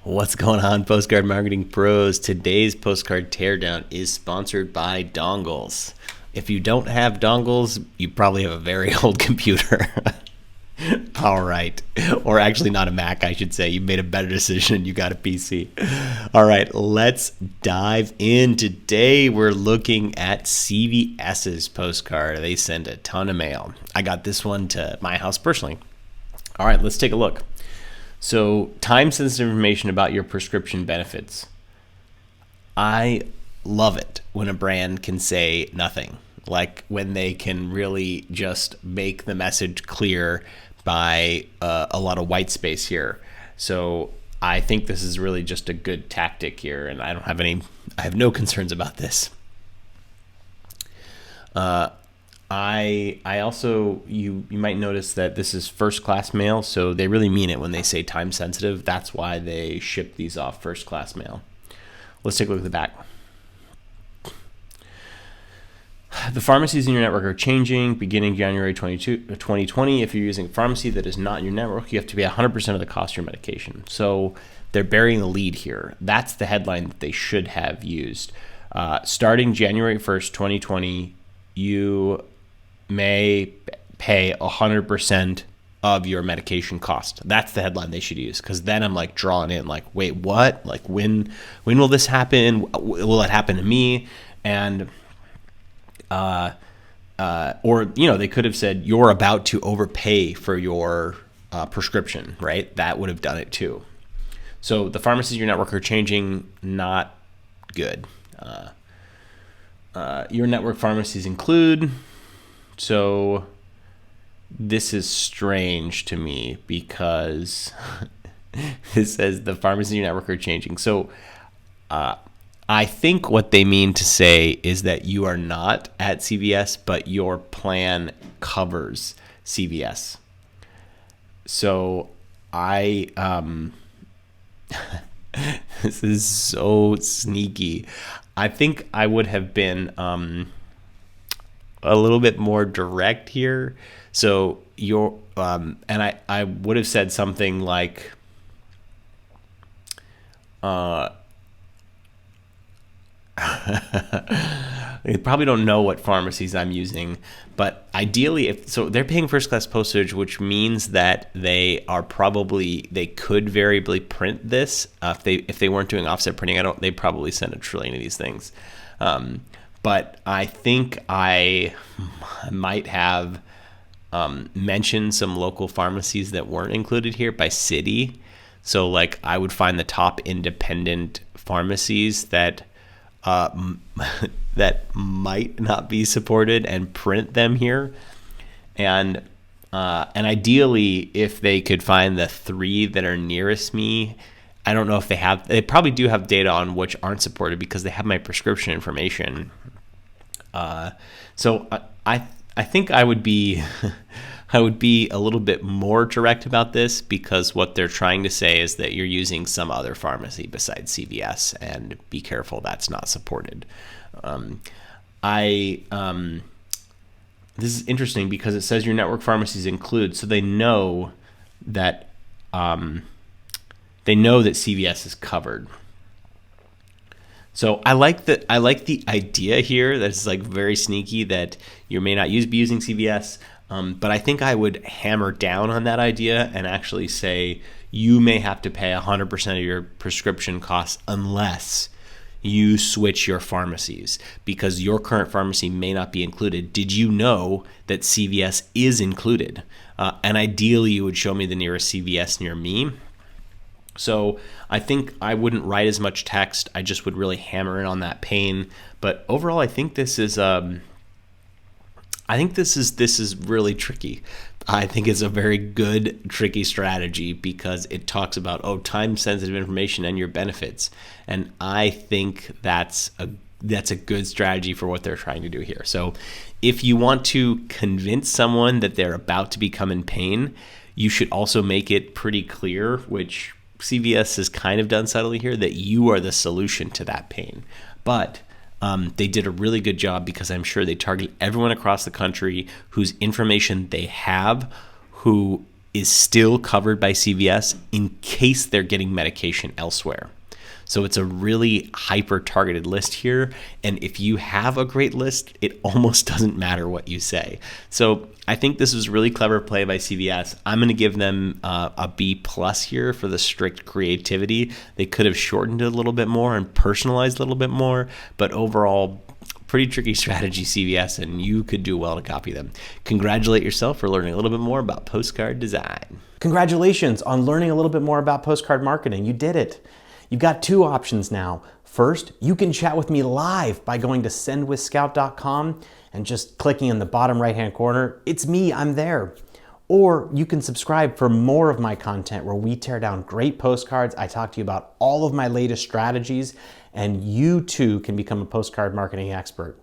What's going on, Postcard Marketing Pros? Today's Postcard Teardown is sponsored by dongles. If you don't have dongles, you probably have a very old computer. All right. Or actually not a Mac, I should say. You made a better decision. You got a PC. All right, let's dive in. Today, we're looking at CVS's postcard. They send a ton of mail. I got this one to my house personally. All right, let's take a look. So, time-sensitive information about your prescription benefits. I love it when a brand can say nothing, like when they can really just make the message clear by a lot of white space here. So I think this is really just a good tactic here, and I have no concerns about this. I also, you might notice that this is first class mail, so they really mean it when they say time sensitive. That's why they ship these off first class mail. Let's take a look at the back. The pharmacies in your network are changing beginning January 2020. If you're using a pharmacy that is not in your network, you have to pay 100% of the cost of your medication. So they're burying the lead here. That's the headline that they should have used. Starting January 1st, 2020, you may pay 100% of your medication cost. That's the headline they should use, because then I'm like drawn in, like, wait, what? Like, when will this happen? Will it happen to me? And or they could have said you're about to overpay for your prescription, right? That would have done it too. So the pharmacies in your network are changing, not good. Your network pharmacies include. So this is strange to me because it says the pharmacies in your network are changing. So I think what they mean to say is that you are not at CVS, but your plan covers CVS. So this is so sneaky. I think I would have been a little bit more direct here. So and I would have said something like, they probably don't know what pharmacies I'm using, but ideally, if they're paying first class postage, which means that they could variably print this. If they weren't doing offset printing, they probably send a trillion of these things. But I think I might have mentioned some local pharmacies that weren't included here by city. So like I would find the top independent pharmacies that might not be supported and print them here. And ideally, if they could find the 3 that are nearest me, I don't know if they probably do have data on which aren't supported because they have my prescription information. So I think I would be I would be a little bit more direct about this, because what they're trying to say is that you're using some other pharmacy besides CVS, and be careful, that's not supported. This is interesting because it says your network pharmacies include, so they know that CVS is covered. So I like the idea here that it's like very sneaky that you may not be using CVS, but I think I would hammer down on that idea and actually say you may have to pay 100% of your prescription costs unless you switch your pharmacies, because your current pharmacy may not be included. Did you know that CVS is included? And ideally, you would show me the nearest CVS near me. So I think I wouldn't write as much text. I just would really hammer in on that pain. But overall, I think this is really tricky. I think it's a very good, tricky strategy because it talks about time-sensitive information and your benefits, and I think that's a good strategy for what they're trying to do here. So, if you want to convince someone that they're about to become in pain, you should also make it pretty clear, which CVS has kind of done subtly here, that you are the solution to that pain. But they did a really good job because I'm sure they target everyone across the country whose information they have, who is still covered by CVS in case they're getting medication elsewhere. So it's a really hyper-targeted list here. And if you have a great list, it almost doesn't matter what you say. So I think this was a really clever play by CVS. I'm going to give them a B+ here for the strict creativity. They could have shortened it a little bit more and personalized a little bit more, but overall, pretty tricky strategy, CVS, and you could do well to copy them. Congratulate yourself for learning a little bit more about postcard design. Congratulations on learning a little bit more about postcard marketing. You did it. You've got two options now. First, you can chat with me live by going to sendwithscout.com and just clicking in the bottom right-hand corner. It's me, I'm there. Or you can subscribe for more of my content where we tear down great postcards. I talk to you about all of my latest strategies, and you too can become a postcard marketing expert.